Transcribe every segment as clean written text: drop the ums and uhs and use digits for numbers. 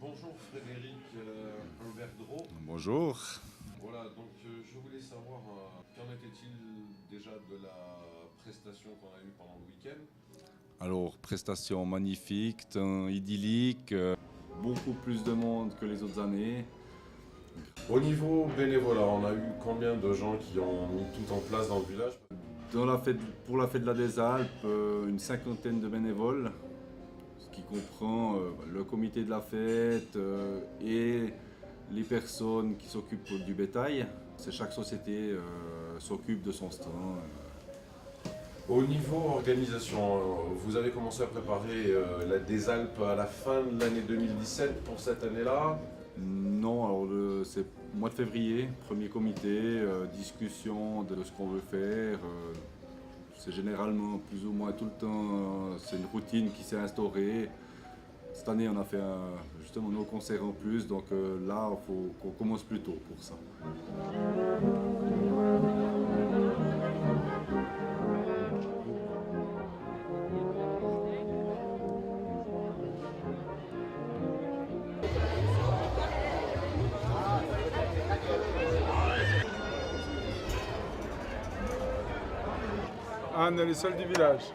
Bonjour Frédéric Albertdro. Bonjour. Voilà, donc je voulais savoir qu'en était-il déjà de la prestation qu'on a eue pendant le week-end? Alors, prestation magnifique, temps idyllique, beaucoup plus de monde que les autres années. Au niveau bénévolat, on a eu combien de gens qui ont mis tout en place dans le village? Pour la fête de la des Alpes, une cinquantaine de bénévoles, ce qui comprend le comité de la fête et les personnes qui s'occupent du bétail. Chaque société s'occupe de son stand. Au niveau organisation, vous avez commencé à préparer la des Alpes à la fin de l'année 2017 pour cette année-là? Non, alors c'est mois de février, premier comité, discussion de ce qu'on veut faire. C'est généralement plus ou moins tout le temps, c'est une routine qui s'est instaurée. Cette année, on a fait justement nos concerts en plus, donc là, il faut qu'on commence plus tôt pour ça. Anne, elle est seule du village.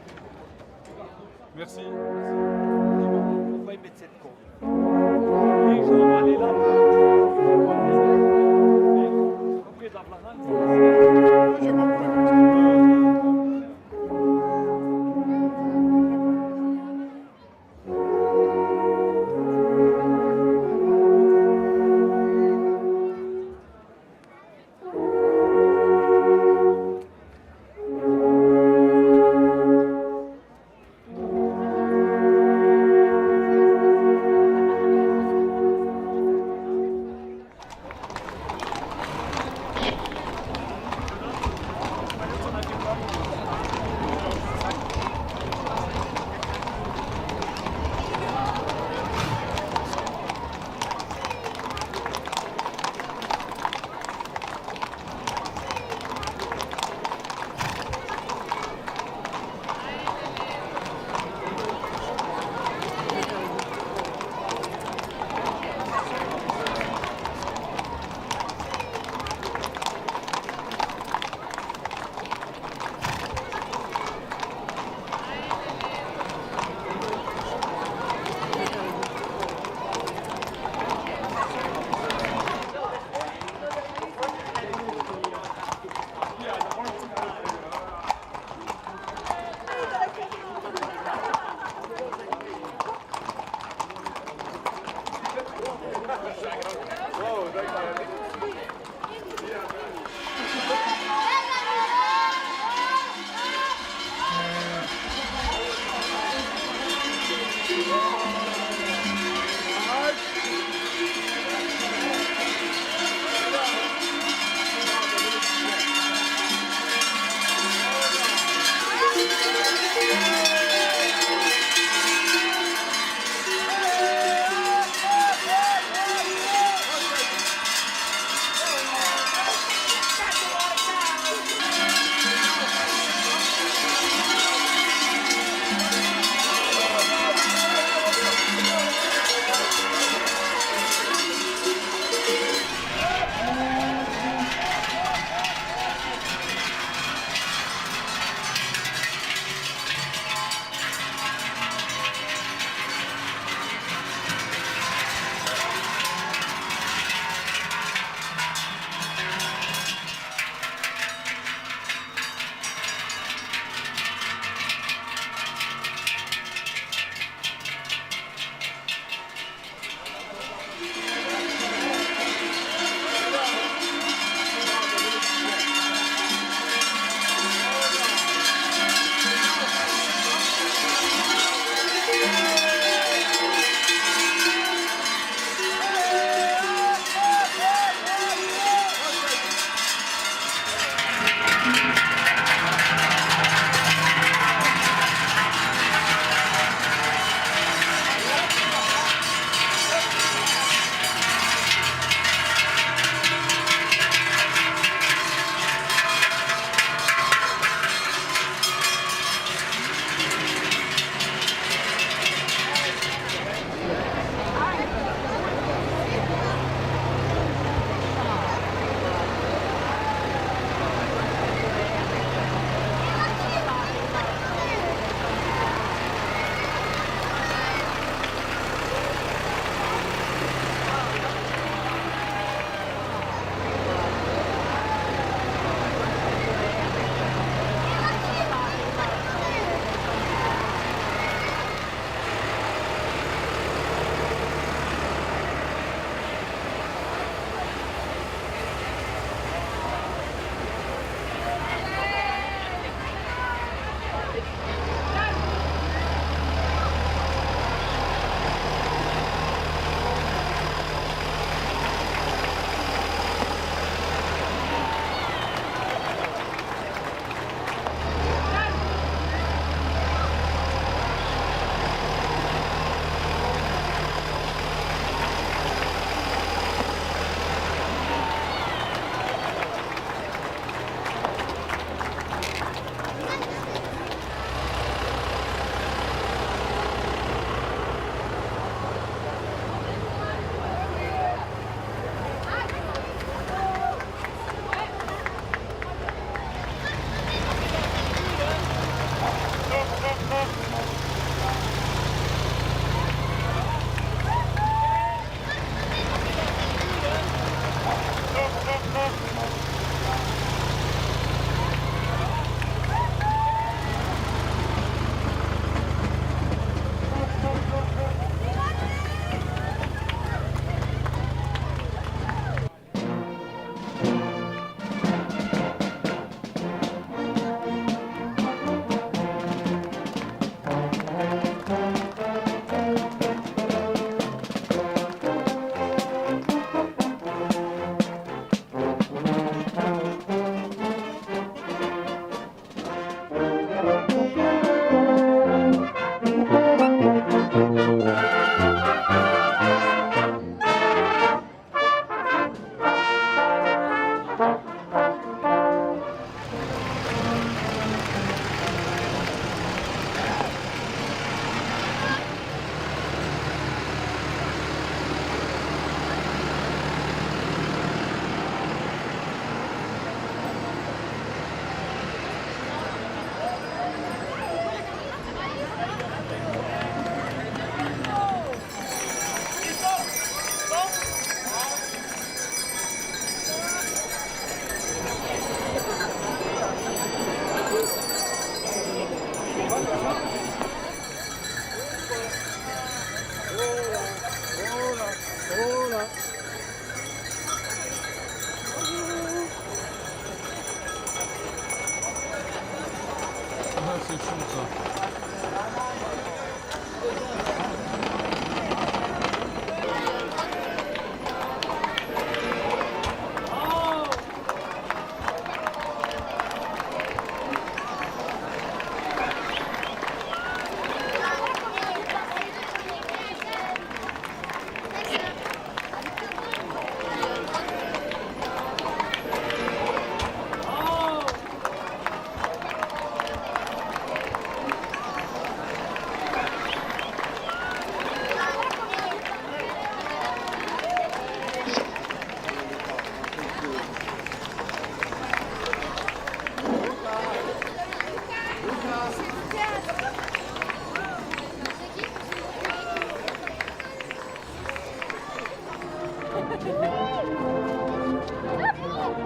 Merci. Pourquoi ils mettent cette corde? Les gens vont aller là. Après, dans la rame, J'ai pas de problème.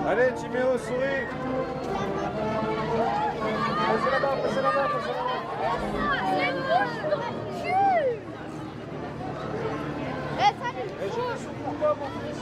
Allez, Timéo, souris. Passez là-bas, passez là-bas, passez là-bas. C'est moche dans le cul. Salut. Et je te souffre pourquoi, mon fils?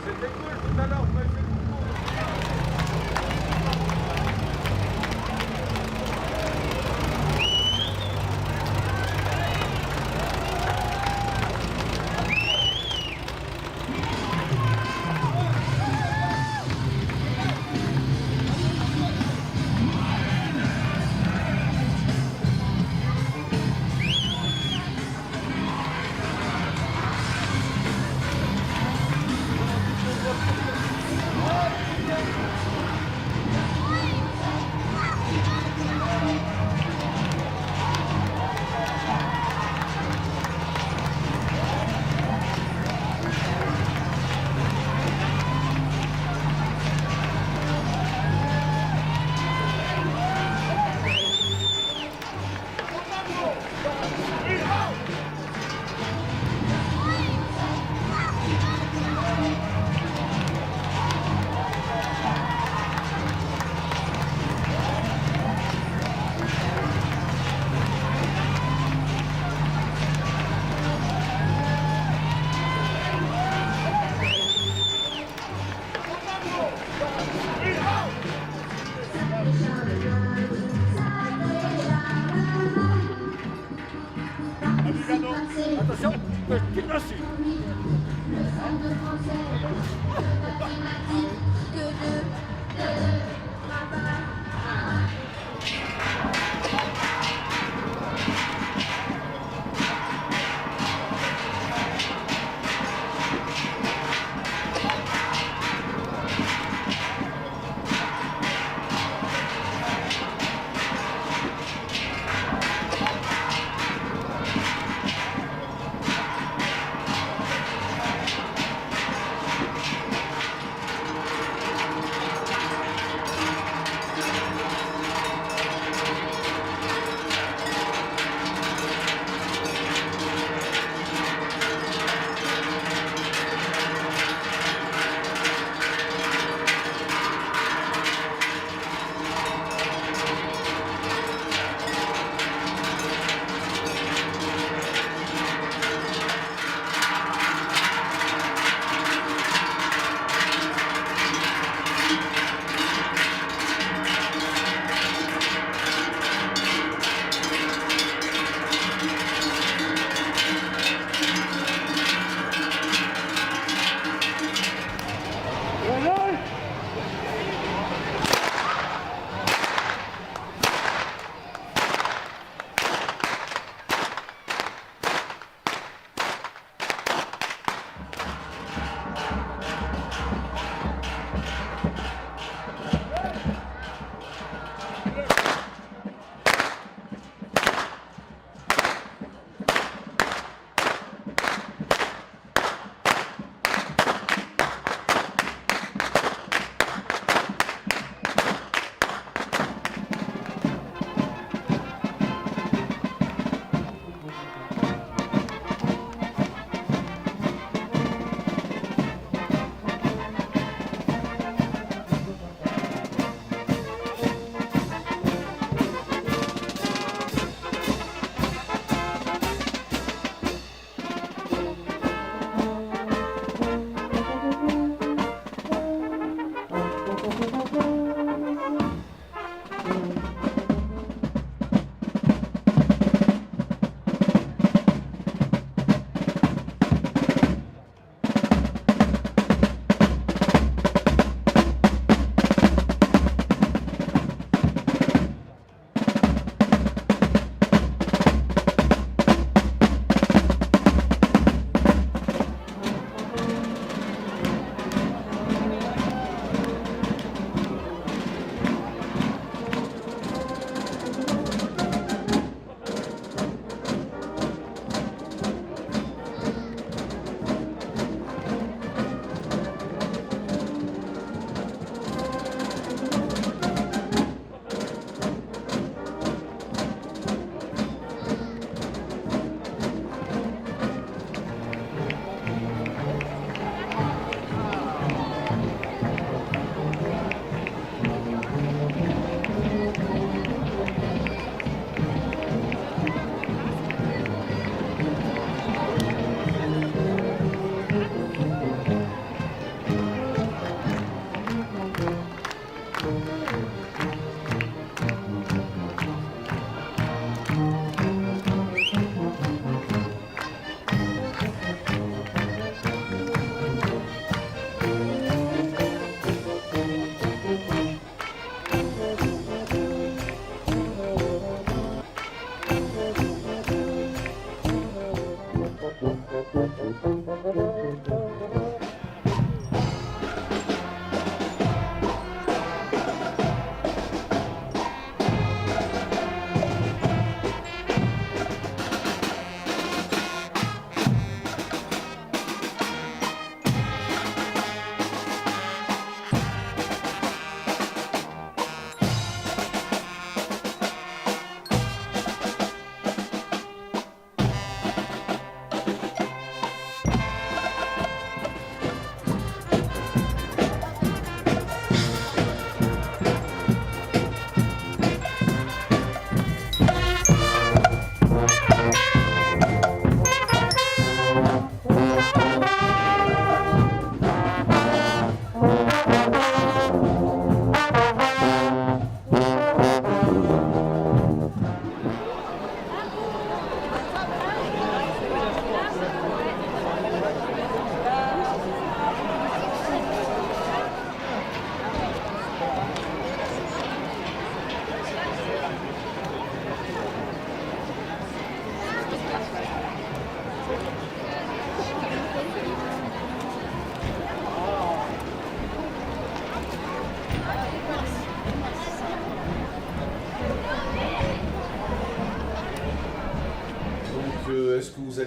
C'était cool tout à l'heure, vous m'avez fait coucou.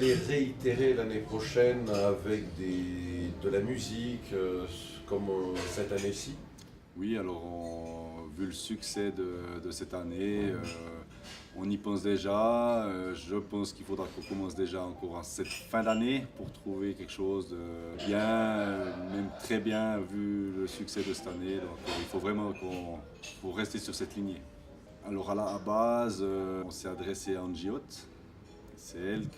allez réitérer l'année prochaine avec de la musique comme cette année-ci? Oui, alors vu le succès de cette année, on y pense déjà. Je pense qu'il faudra qu'on commence déjà encore en cette fin d'année pour trouver quelque chose de bien, même très bien vu le succès de cette année. Donc il faut vraiment faut rester sur cette lignée. Alors à la base, on s'est adressé à Angie Haute. C'est elle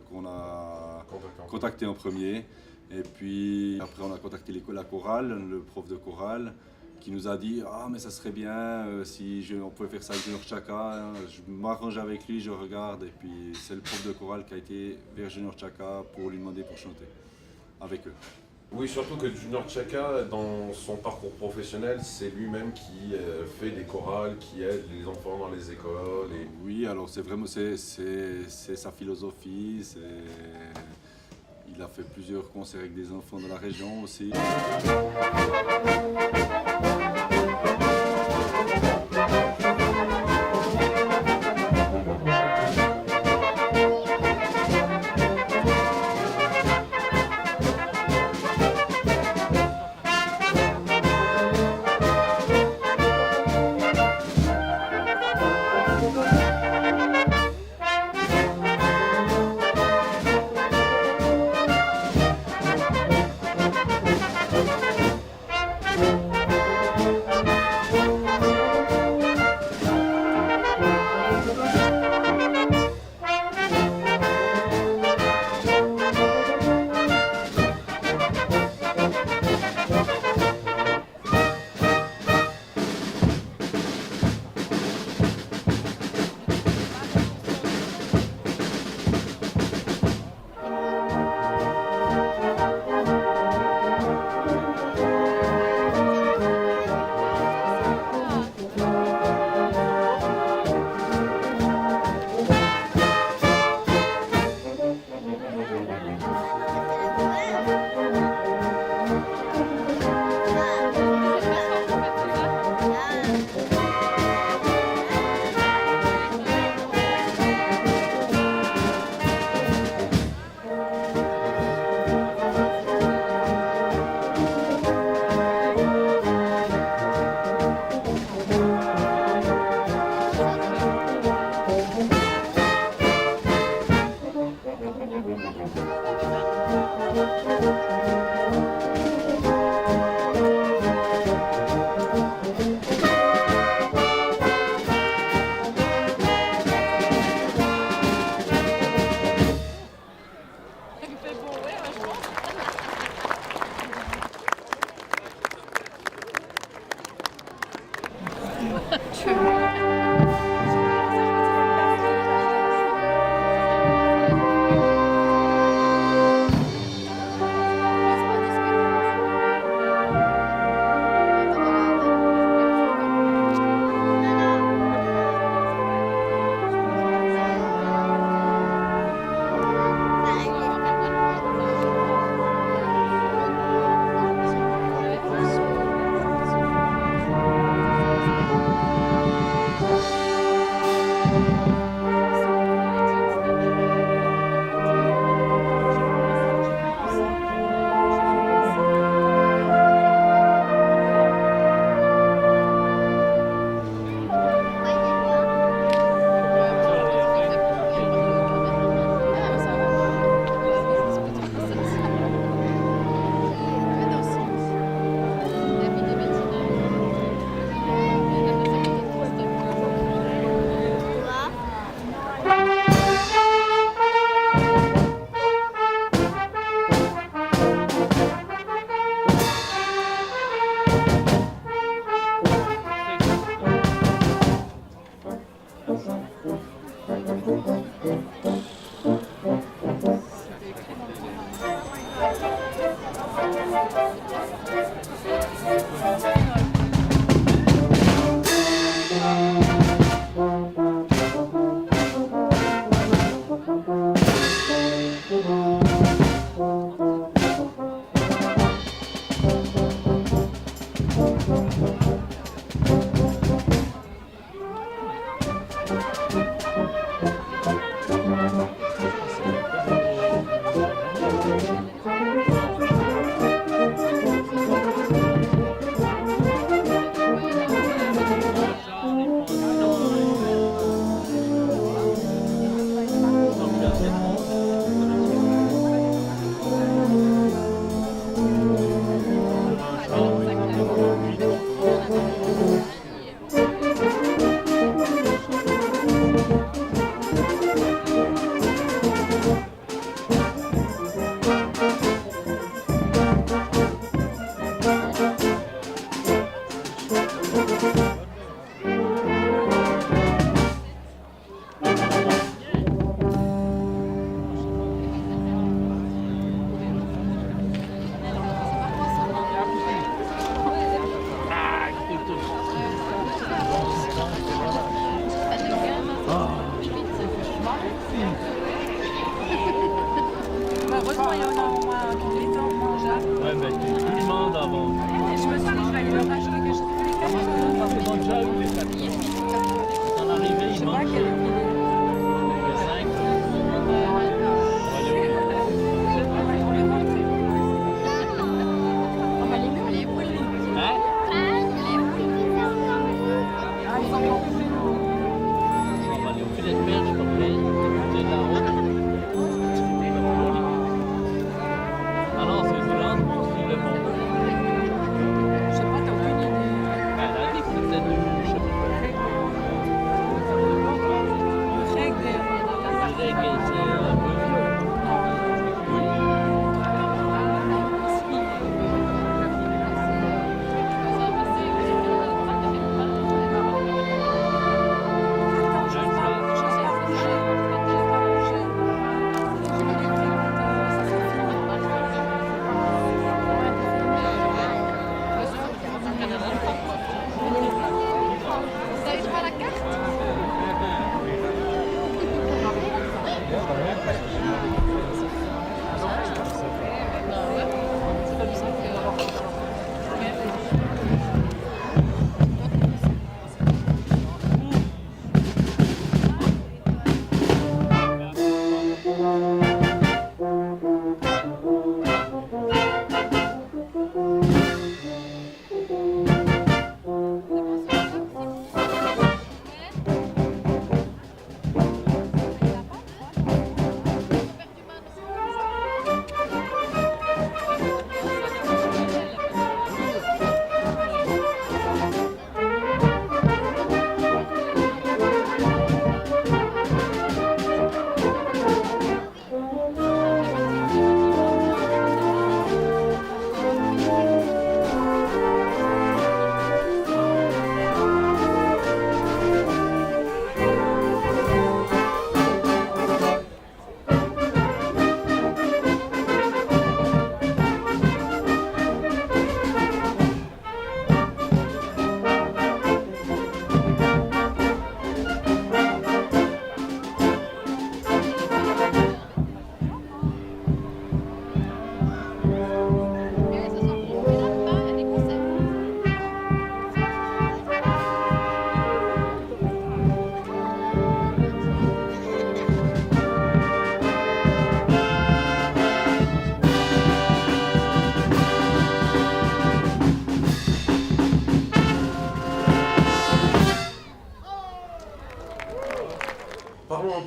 qu'on a contacté en premier. Et puis après on a contacté la chorale, le prof de chorale, qui nous a dit « Ah mais ça serait bien si on pouvait faire ça avec Junior Chaka, je m'arrange avec lui, je regarde ». Et puis c'est le prof de chorale qui a été vers Junior Chaka pour lui demander pour chanter avec eux. Oui, surtout que Junior Chaka, dans son parcours professionnel, c'est lui-même qui fait des chorales, qui aide les enfants dans les écoles. Oui, alors c'est vraiment c'est sa philosophie. Il a fait plusieurs concerts avec des enfants de la région aussi.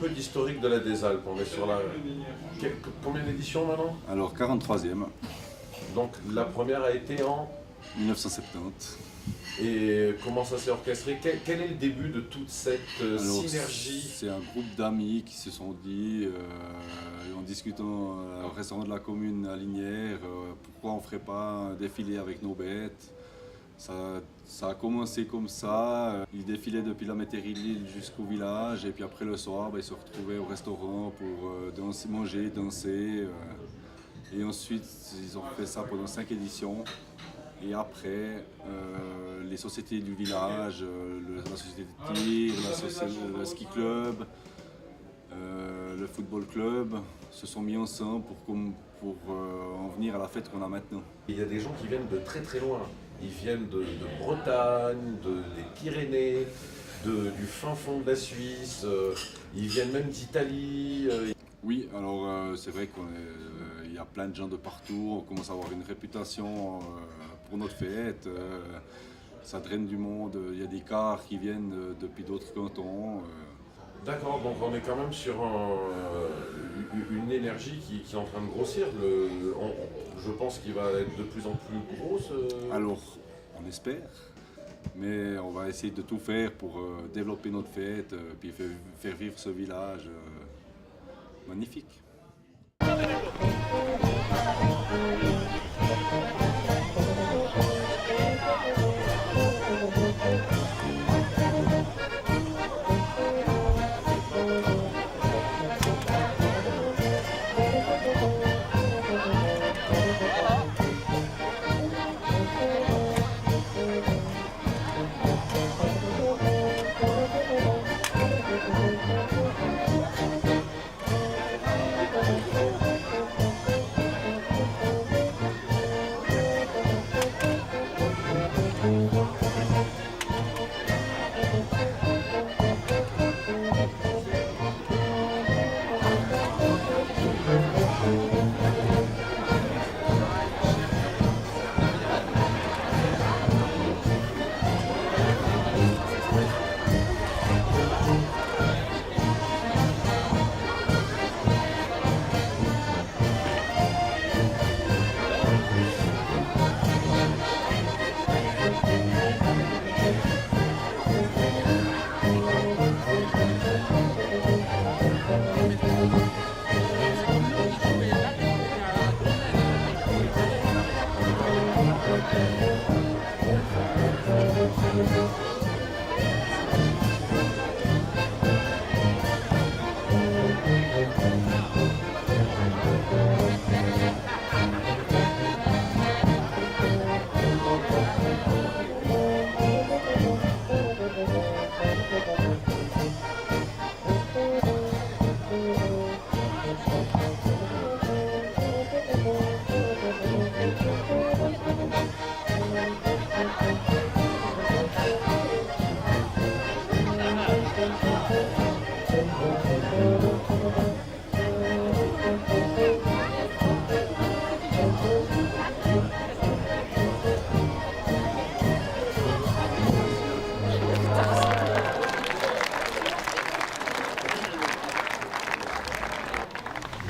peu d'historique de la Désalpes. On est sur la... Combien d'éditions maintenant? Alors 43e, Donc la première a été en... 1970. Et comment ça s'est orchestré? Quel est le début de toute cette Alors, synergie? c'est un groupe d'amis qui se sont dit, en discutant au restaurant de la commune à Lignières, pourquoi on ne ferait pas un défilé avec nos bêtes. Ça a commencé comme ça, ils défilaient depuis la métairie jusqu'au village et puis après le soir, ils se retrouvaient au restaurant pour manger, danser. Et ensuite, ils ont fait ça pendant 5 éditions. Et après, les sociétés du village, la société de tir, le ski club, le football club se sont mis ensemble pour en venir à la fête qu'on a maintenant. Il y a des gens qui viennent de très très loin. Ils viennent de Bretagne, des Pyrénées, du fin fond de la Suisse, ils viennent même d'Italie. Oui, alors c'est vrai qu'il y a plein de gens de partout, on commence à avoir une réputation pour notre fête, ça draine du monde, il y a des cars qui viennent depuis d'autres cantons. D'accord, donc on est quand même sur une énergie qui est en train de grossir. Je pense qu'il va être de plus en plus gros. Alors, on espère, mais on va essayer de tout faire pour développer notre fête, puis faire vivre ce village magnifique.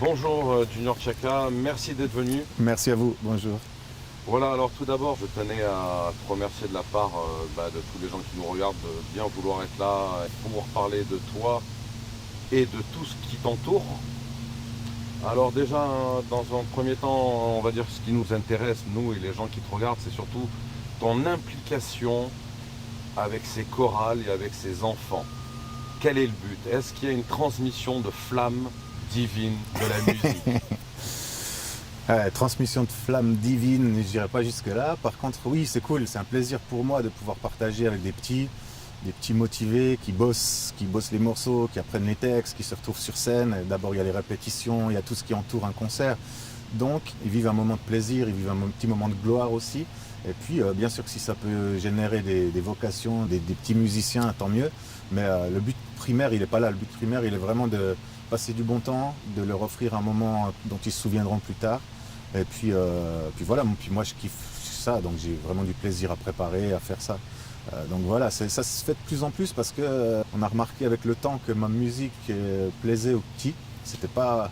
Bonjour Junior Chaka, merci d'être venu. Merci à vous, bonjour. Voilà, alors tout d'abord, je tenais à te remercier de la part de tous les gens qui nous regardent de bien vouloir être là pour nous reparler de toi et de tout ce qui t'entoure. Alors déjà, dans un premier temps, on va dire ce qui nous intéresse, nous et les gens qui te regardent, c'est surtout ton implication avec ces chorales et avec ces enfants. Quel est le but? Est-ce qu'il y a une transmission de flamme divine de la musique? Transmission de flamme divine, je dirais pas jusque là. Par contre, oui, c'est cool, c'est un plaisir pour moi de pouvoir partager avec des petits motivés qui bossent les morceaux, qui apprennent les textes, qui se retrouvent sur scène. D'abord, il y a les répétitions, il y a tout ce qui entoure un concert. Donc, ils vivent un moment de plaisir, ils vivent un petit moment de gloire aussi. Et puis, bien sûr que si ça peut générer des vocations, des petits musiciens, tant mieux. Mais le but primaire, il n'est pas là. Le but primaire, il est vraiment de passer du bon temps, de leur offrir un moment dont ils se souviendront plus tard. Et puis voilà, puis moi je kiffe ça, donc j'ai vraiment du plaisir à préparer, à faire ça. Donc voilà, ça se fait de plus en plus parce qu'on a remarqué avec le temps que ma musique plaisait aux petits. C'était pas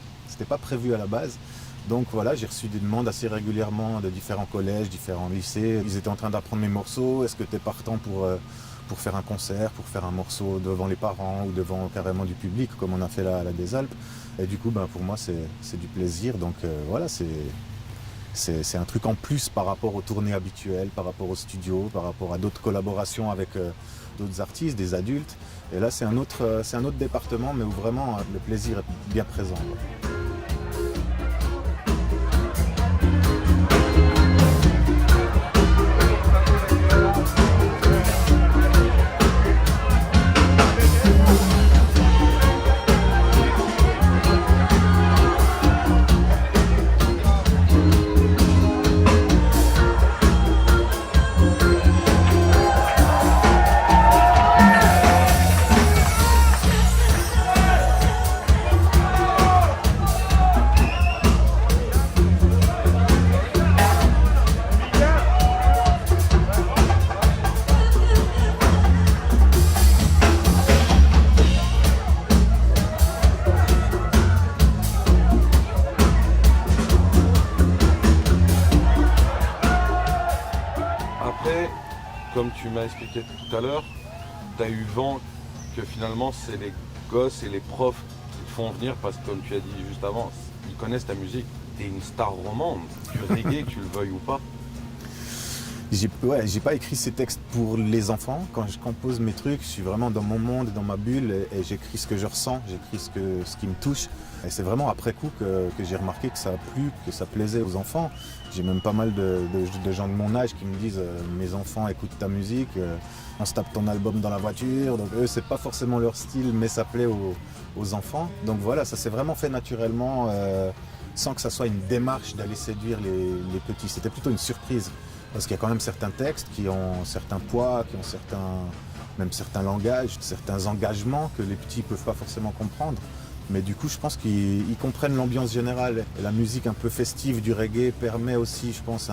prévu à la base. Donc voilà, j'ai reçu des demandes assez régulièrement de différents collèges, différents lycées. Ils étaient en train d'apprendre mes morceaux. Est-ce que tu es partant pour faire un concert, pour faire un morceau devant les parents ou devant carrément du public, comme on a fait là à la des Alpes. Et du coup, pour moi, c'est du plaisir. Donc voilà, c'est un truc en plus par rapport aux tournées habituelles, par rapport au studio, par rapport à d'autres collaborations avec d'autres artistes, des adultes. Et là, c'est un autre département, mais où vraiment le plaisir est bien présent. Comme tu m'as expliqué tout à l'heure, tu as eu vent que finalement c'est les gosses et les profs qui te font venir parce que comme tu as dit juste avant, ils connaissent ta musique, tu es une star romande, du reggae, que tu le veuilles ou pas. J'ai pas écrit ces textes pour les enfants. Quand je compose mes trucs, je suis vraiment dans mon monde, dans ma bulle et j'écris ce que je ressens, j'écris ce qui me touche. Et c'est vraiment après coup que j'ai remarqué que ça a plu, que ça plaisait aux enfants. J'ai même pas mal de gens de mon âge qui me disent mes enfants écoutent ta musique, on se tape ton album dans la voiture. Donc eux, c'est pas forcément leur style, mais ça plaît aux enfants. Donc voilà, ça s'est vraiment fait naturellement, sans que ça soit une démarche d'aller séduire les petits. C'était plutôt une surprise. Parce qu'il y a quand même certains textes qui ont certains poids, qui ont même certains langages, certains engagements que les petits ne peuvent pas forcément comprendre. Mais du coup, je pense qu'ils comprennent l'ambiance générale. Et la musique un peu festive du reggae permet aussi, je pense,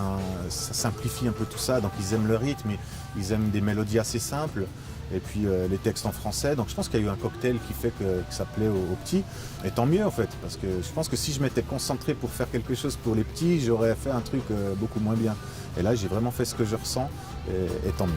ça simplifie un peu tout ça. Donc ils aiment le rythme, ils aiment des mélodies assez simples. Et puis les textes en français. Donc je pense qu'il y a eu un cocktail qui fait que ça plaît aux petits. Et tant mieux en fait, parce que je pense que si je m'étais concentré pour faire quelque chose pour les petits, j'aurais fait un truc beaucoup moins bien. Et là, j'ai vraiment fait ce que je ressens, et tant mieux.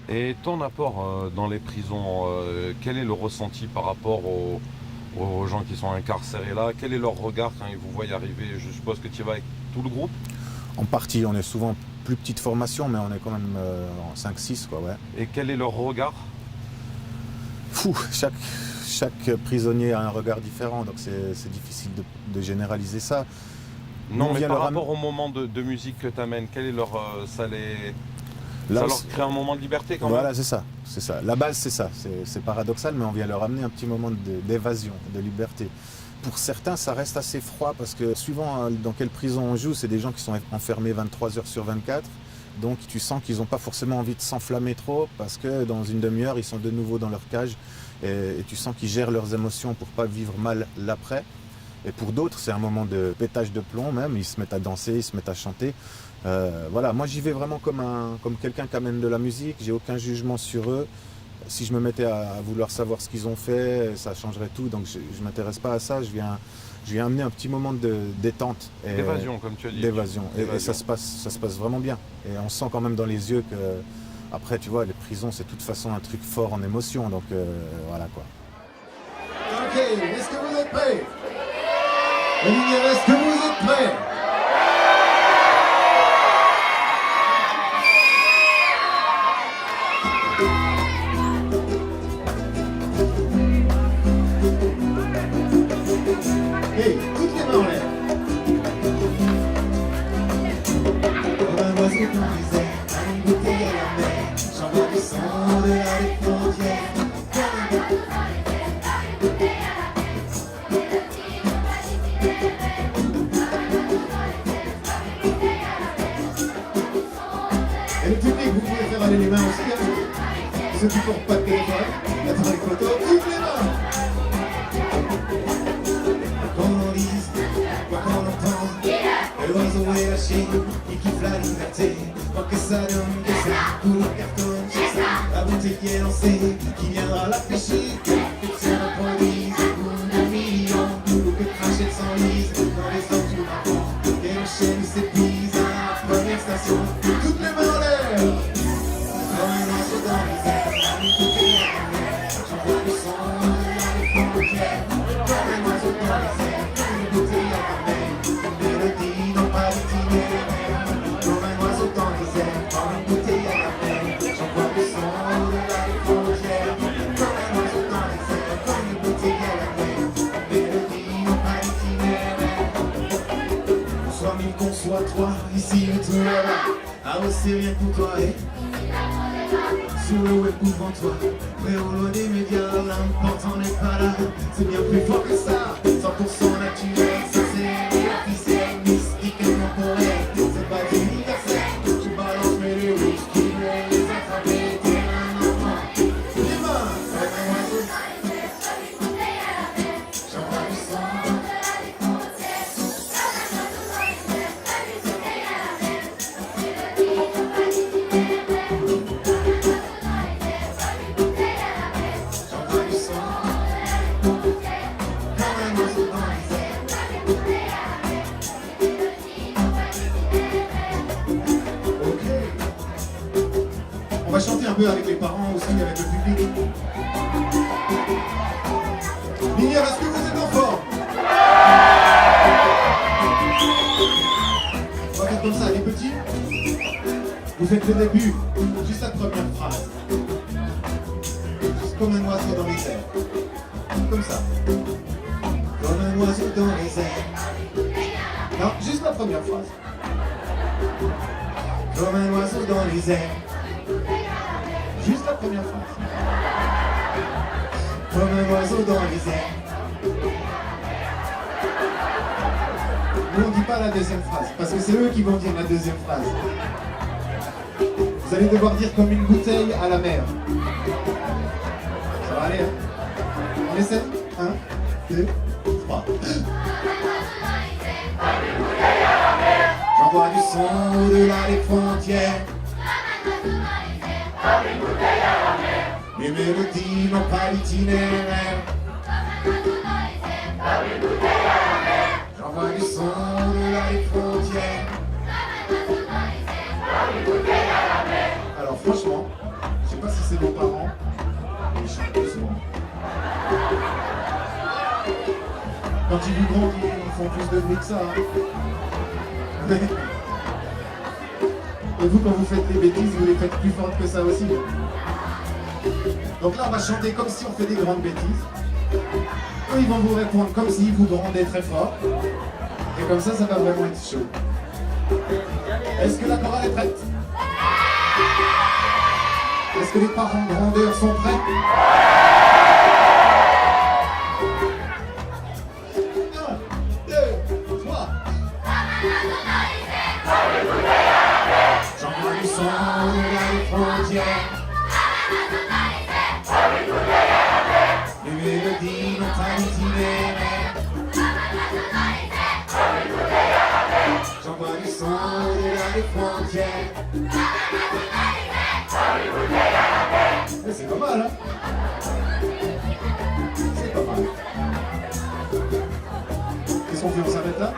Et ton apport dans les prisons, quel est le ressenti par rapport aux gens qui sont incarcérés là? Quel est leur regard quand ils vous voient arriver? Je suppose que tu y vas avec tout le groupe? En partie, on est souvent plus petite formation, mais on est quand même en 5-6, quoi, ouais. Et quel est leur regard? Fou, chaque prisonnier a un regard différent, donc c'est difficile de généraliser ça. Non, Nous, mais vient par leur rapport au moment de musique que tu amènes, quel est leur... ça Là, leur crée un moment de liberté quand même? Voilà, c'est ça. La base, c'est ça. C'est paradoxal, mais on vient leur amener un petit moment d'évasion, de liberté. Pour certains, ça reste assez froid parce que suivant dans quelle prison on joue, c'est des gens qui sont enfermés 23 heures sur 24. Donc tu sens qu'ils n'ont pas forcément envie de s'enflammer trop parce que dans une demi-heure, ils sont de nouveau dans leur cage et tu sens qu'ils gèrent leurs émotions pour pas vivre mal l'après. Et pour d'autres, c'est un moment de pétage de plomb même. Ils se mettent à danser, ils se mettent à chanter. Voilà, moi j'y vais vraiment comme quelqu'un qui amène de la musique. J'ai aucun jugement sur eux. Si je me mettais à vouloir savoir ce qu'ils ont fait, ça changerait tout. Donc je ne m'intéresse pas à ça. Je viens amener un petit moment de détente. D'évasion, comme tu as dit. D'évasion. Et ça se passe vraiment bien. Et on sent quand même dans les yeux que, après, tu vois, les prisons, c'est de toute façon un truc fort en émotion. Donc voilà quoi. Ok, est-ce que vous êtes prêts? Les lumières, est-ce que vous êtes prêts? Hey, toutes les mains en l'air. Comme un oiseau dans les airs, à une bouteille à la mer, j'envoie du sang de la frontière. Et le public, vous pouvez faire aller les mains aussi, hein. Ceux qui ne portent pas de téléphone, l'appareil photo, toutes les mains. Qu'on en lise, quoi qu'on entende, l'oiseau est lâché, il kiffe la liberté. Quoi que ça donne, que ça coule, cartonne, chez ça. La bouteille qui est lancée, qui viendra la pêcher. Que ça reproduise, des de millions, ou que cracher de s'enlise dans les sens du enfant. Et l'enchaîne s'épuise à la première station. Toutes les mains en l'air. Comme un oiseau dans les airs, une bouteille à la mer. J'envoie du sang dans les frontières. Comme un oiseau dans les airs, une bouteille à la mer. Une mélodie dans pas l'itinéraire. Comme un oiseau dans les airs, une bouteille à la mer. J'envoie du sang dans les frontières. Comme un oiseau dans les airs, une bouteille à la mer. Une mélodie dans pas l'itinéraire. Qu'on soit mille, qu'on soit trois, ici ou tout là-bas. Ah ouais, c'est rien pour toi, eh. Sur le web ou devant toi, mais au loin des médias, l'important n'est pas là. C'est bien plus fort que ça, 100% naturel, sincère, officiel, mystique et temporel. C'est pas universel, tu balances mes lyrics, qui veulent les attraper, t'es un enfant. Les mains, comme un oiseau, j'envoie du sang. On va chanter un peu avec les parents aussi, avec le public. Lumière, est-ce que vous êtes en forme? On va faire comme ça, les petits. Vous faites le début, juste la première phrase. comme un oiseau dans les airs. Comme ça. Comme un oiseau dans les airs. Non, juste la première phrase. Comme un oiseau dans les airs. Juste la première phrase. Comme un oiseau dans les airs. Nous on dit pas la deuxième phrase, parce que c'est eux qui vont dire la deuxième phrase. Vous allez devoir dire comme une bouteille à la mer. Ça va aller, hein? On essaie? 1, 2, 3. J'envoie du son au-delà des frontières. Les mélodies n'ont pas d'itinéraire. J'envoie du son au-delà des frontières. Alors franchement, je sais pas si c'est vos parents, mais ils chantent plus souvent. Quand ils vous grandissent, ils font plus de bruit que ça. Hein. Et vous, quand vous faites des bêtises, vous les faites plus fortes que ça aussi. Donc là, on va chanter comme si on fait des grandes bêtises. Eux, ils vont vous répondre comme s'ils vous grondaient très fort. Et comme ça va vraiment être chaud. Est-ce que la chorale est prête? Est-ce que les parents grandeurs sont prêts? 1, 2, 3. J'envoie du son au-delà des frontières. Les mélodies n'ont pas d'itinéraire. J'envoie du son au-delà des frontières. C'est pas mal, hein? C'est pas mal. Qu'est-ce qu'on fait? On s'arrête là?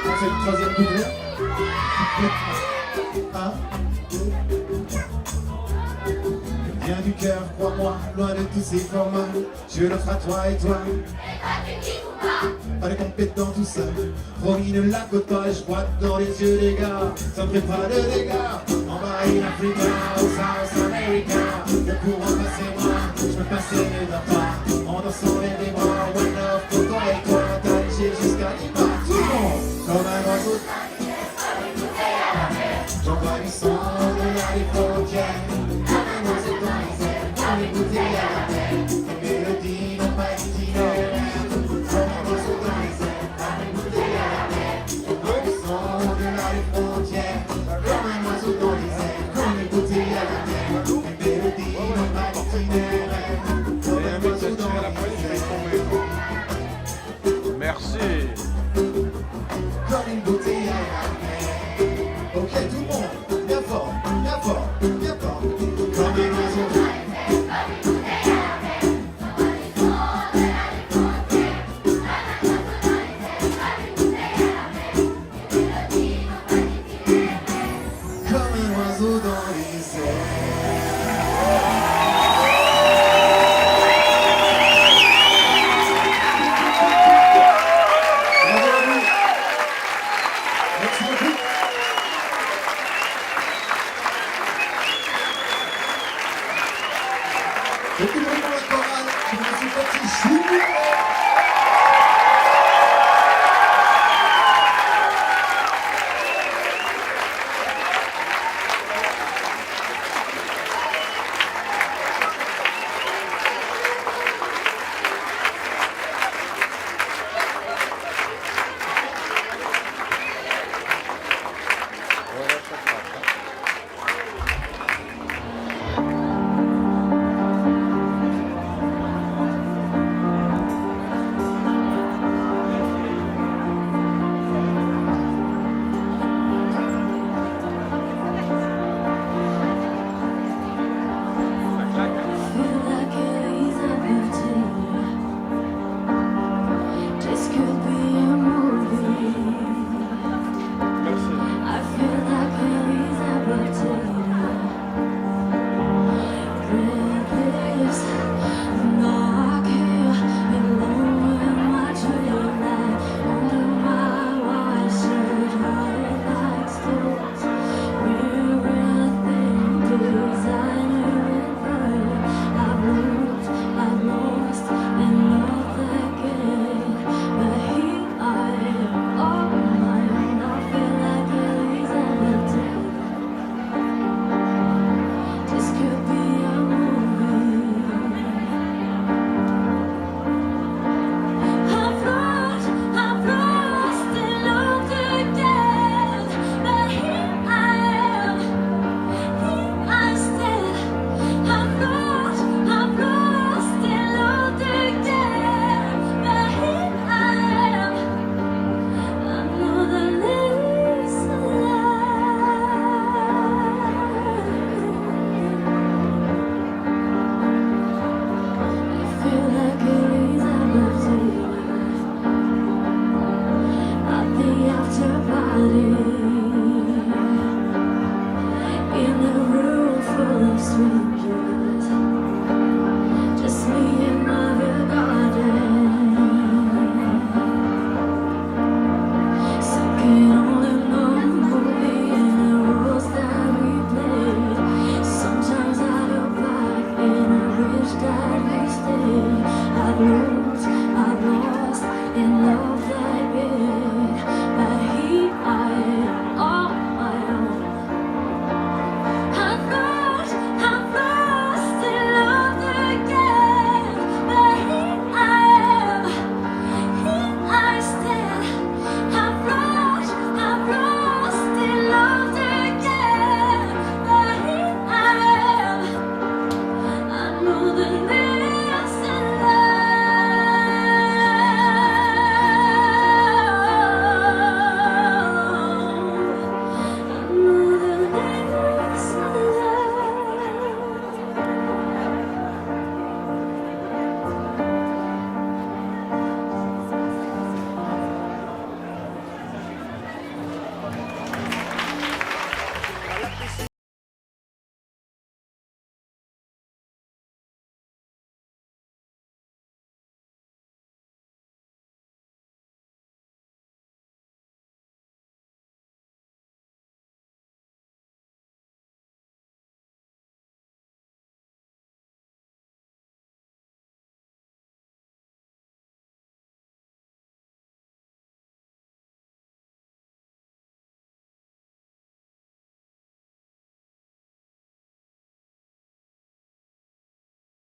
On fait le troisième couplet? 1, 2. Viens du cœur, crois-moi, loin de tous ces formats. Je l'offre à toi et toi. Pas de compétent tout seul. Promis, ne la côte pas, je vois dans les yeux des gars. Ça me fait pas de dégâts. En bas, in Africa, au South America. Le courant passez moi, je me passais mes pas. En dansant les bras, one love, pour toi et toi. T'as jusqu'à Lima, tout le monde. Comme un oiseau. J'envoie du son au-delà des frontières. Comme un oiseau dans les airs, dans les bouteilles à la mer. Les mélodies n'ont pas d'itinéraire. Comme un oiseau dans les airs, dans les bouteilles à la mer. J'envoie du son au-delà des frontières. Comme un oiseau dans les airs, comme les bouteilles à la mer. Les mélodies n'ont pas d'itinéraire. Comme un oiseau dans les airs. Merci. Comme une bouteille à la mer. Ok, tout le monde, bien fort, bien fort, bien fort. Comme un oiseau. Comme un oiseau dans les airs. Bravo à vous. Merci beaucoup. Et puis vraiment la chorale, je me suis parti chou. I've lost in love like it, but here I am on my own. I've lost in love again, but here I am, here I stand. I've lost in love again, but here I am. I know that.